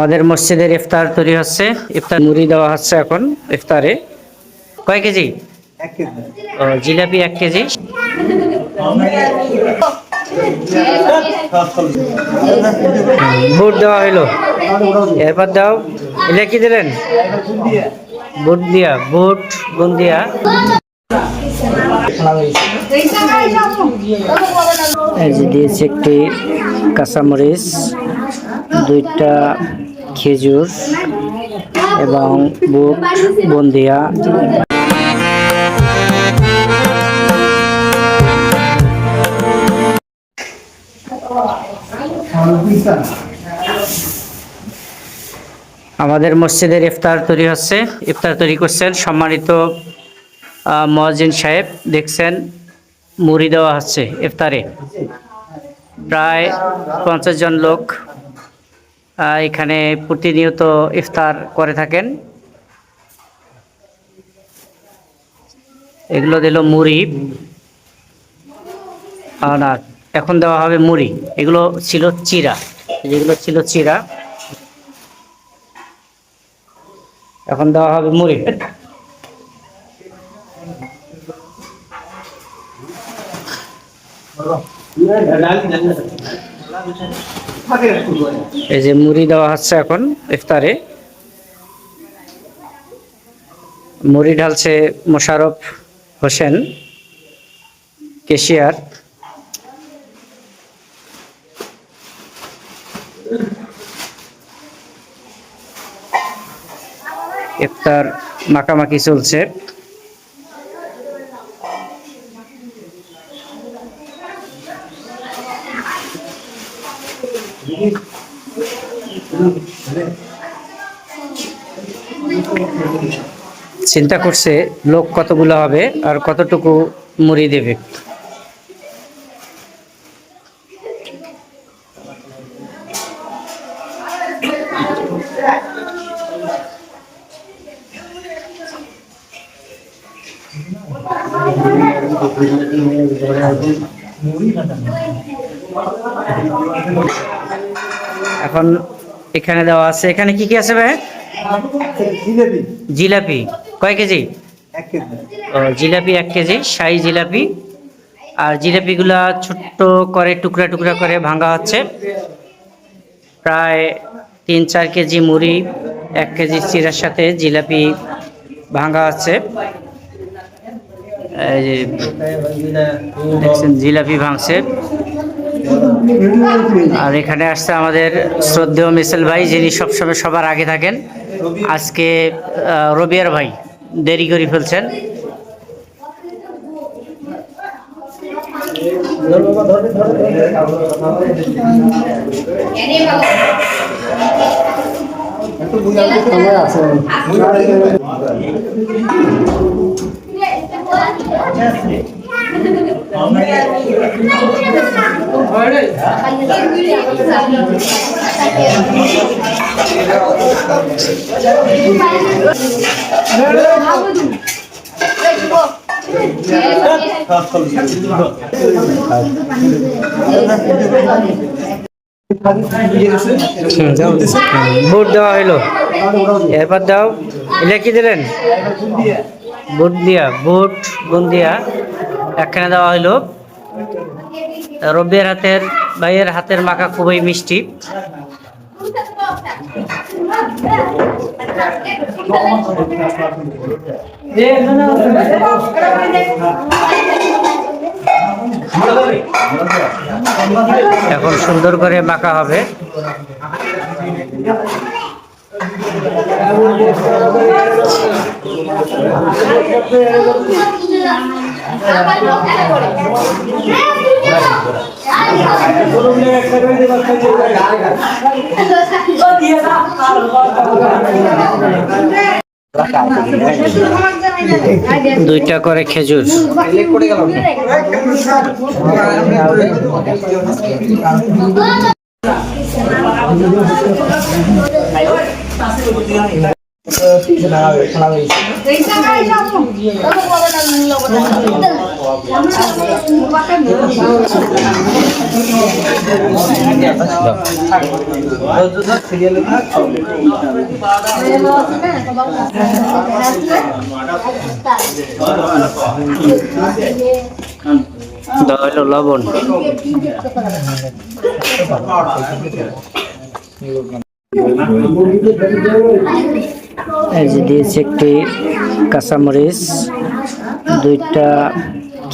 আমাদের মসজিদের ইফতার তৈরি হচ্ছে। ইফতার মুড়ি দেওয়া হচ্ছে এখন ইফতারে। কয় কেজি? 1 কেজি। ও, জিলাপি 1 কেজি। বুট দেওয়া হইলো, এরপর দাও। এটা কি দিলেন? বুট দিয়া, বুট বুন্দিয়া। এই যে দিয়েছে একটি কাঁচামরিচ, 2টা খেজুর এবং বুট বুন্দিয়া। আমাদের মসজিদের ইফতার তৈরি হচ্ছে। ইফতার তৈরি করছেন সম্মানিত মুয়াজ্জিন সাহেব। দেখছেন মুড়ি দেওয়া হচ্ছে ইফতারে। প্রায় 50 জন লোক এখানে প্রতিনিয়ত ইফতার করে থাকেন। এগুলো দিল মুড়ি, না এখন দেওয়া হবে মুড়ি। এগুলো ছিল চিরা, যেগুলো ছিল চিরা, এখন দেওয়া হবে মুড়ি। এই যে মুড়ি দেওয়া হচ্ছে এখন ইফতারে। মুড়ি ঢালছে মোশাররফ হোসেন, কেশিয়ার। ইফতার মাখামাখি চলছে। চিন্তা করছে লোক কতগুলো হবে আর কতটুকু মুড়ি দেবে। এখন এখানে দেওয়া আছে। এখানে কি কি আছে ভাই? জিলাপি কয় কেজি? 1 কেজি। ও, জিলাপি 1 কেজি, শাহী জিলাপি। আর জিলাপিগুলা ছোট্ট করে টুকরা টুকরা করে ভাঙা হচ্ছে। প্রায় 3-4 কেজি মুড়ি, 1 কেজি চিরার সাথে জিলাপি ভাঙা আছে। এই যে দেখছেন জিলাপি ভাঙছে। আর এখানে আসছে আমাদের শ্রদ্ধেয় মিছিল ভাই, যিনি সবসময় সবার আগে থাকেন। আজকে রবিয়ার ভাই দেরি করে ফেলছেন। বুট দেওয়া হইলো, এরপর দাও। এটা কি দিলেন? বুট দিয়া, বুট বুন্দিয়া একখানে দেওয়া হইলো। রবির হাতের, ভাইয়ের হাতের মাখা খুবই মিষ্টি। এখন সুন্দর করে মাখা হবে। দুইটা করে খেজুর। দেওয়া হলো লবণ। এই যে দিয়েছি একটি কাঁচামরিচ, 2টা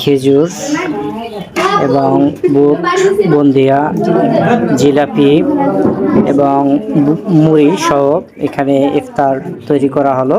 খেজুর এবং বুট, বুন্দিয়া, জিলাপি এবং মুড়ি সহ এখানে ইফতার তৈরি করা হলো।